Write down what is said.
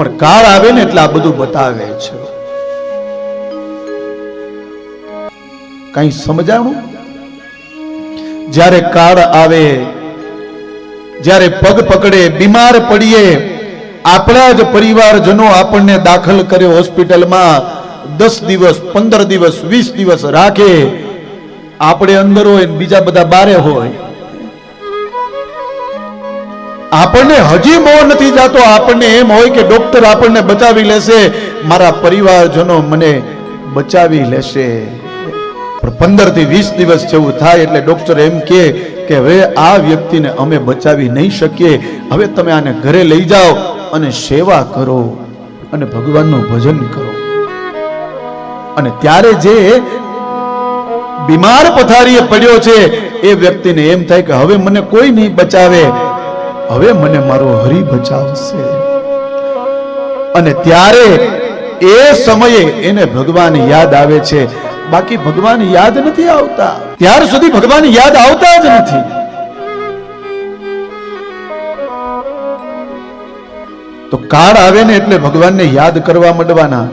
પણ કાળ આવે ને એટલે આ બધું બતાવે છે. કઈ સમજાણું? જ્યારે કાળ આવે, જ્યારે પગ પકડે, બીમાર પડીએ, આપણા જ પરિવારજનો આપણને દાખલ કરે હોસ્પિટલમાં, 10 દિવસ 15 દિવસ 20 દિવસ રાખે, આપણે અંદર હોય ને બીજા બધા બારે હોય, આપણને હજી મોહ નથી જાતો. આપણને એમ હોય કે ડોક્ટર આપણને બચાવી લેશે, મારા પરિવારજનો મને બચાવી લેશે. પણ 15 થી 20 દિવસ જેવું થાય એટલે ડોક્ટર એમ કહે કે હવે આ વ્યક્તિને અમે બચાવી નહીં શકીએ, હવે તમે આને ઘરે લઈ જાઓ અને સેવા કરો અને ભગવાનનું ભજન કરો. અને ત્યારે જે બીમાર પથારીએ પડ્યો છે એ વ્યક્તિને એમ થાય કે હવે મને કોઈ નહીં બચાવે, હવે મને મારો હરિ બચાવશે. અને ત્યારે એ સમયે એને ભગવાન યાદ આવે છે. બાકી ભગવાન યાદ નથી આવતા, ત્યાર સુધી ભગવાન યાદ આવતા જ નથી. તો કાળ આવે ને એટલે ભગવાનને યાદ કરવા માંડવાના.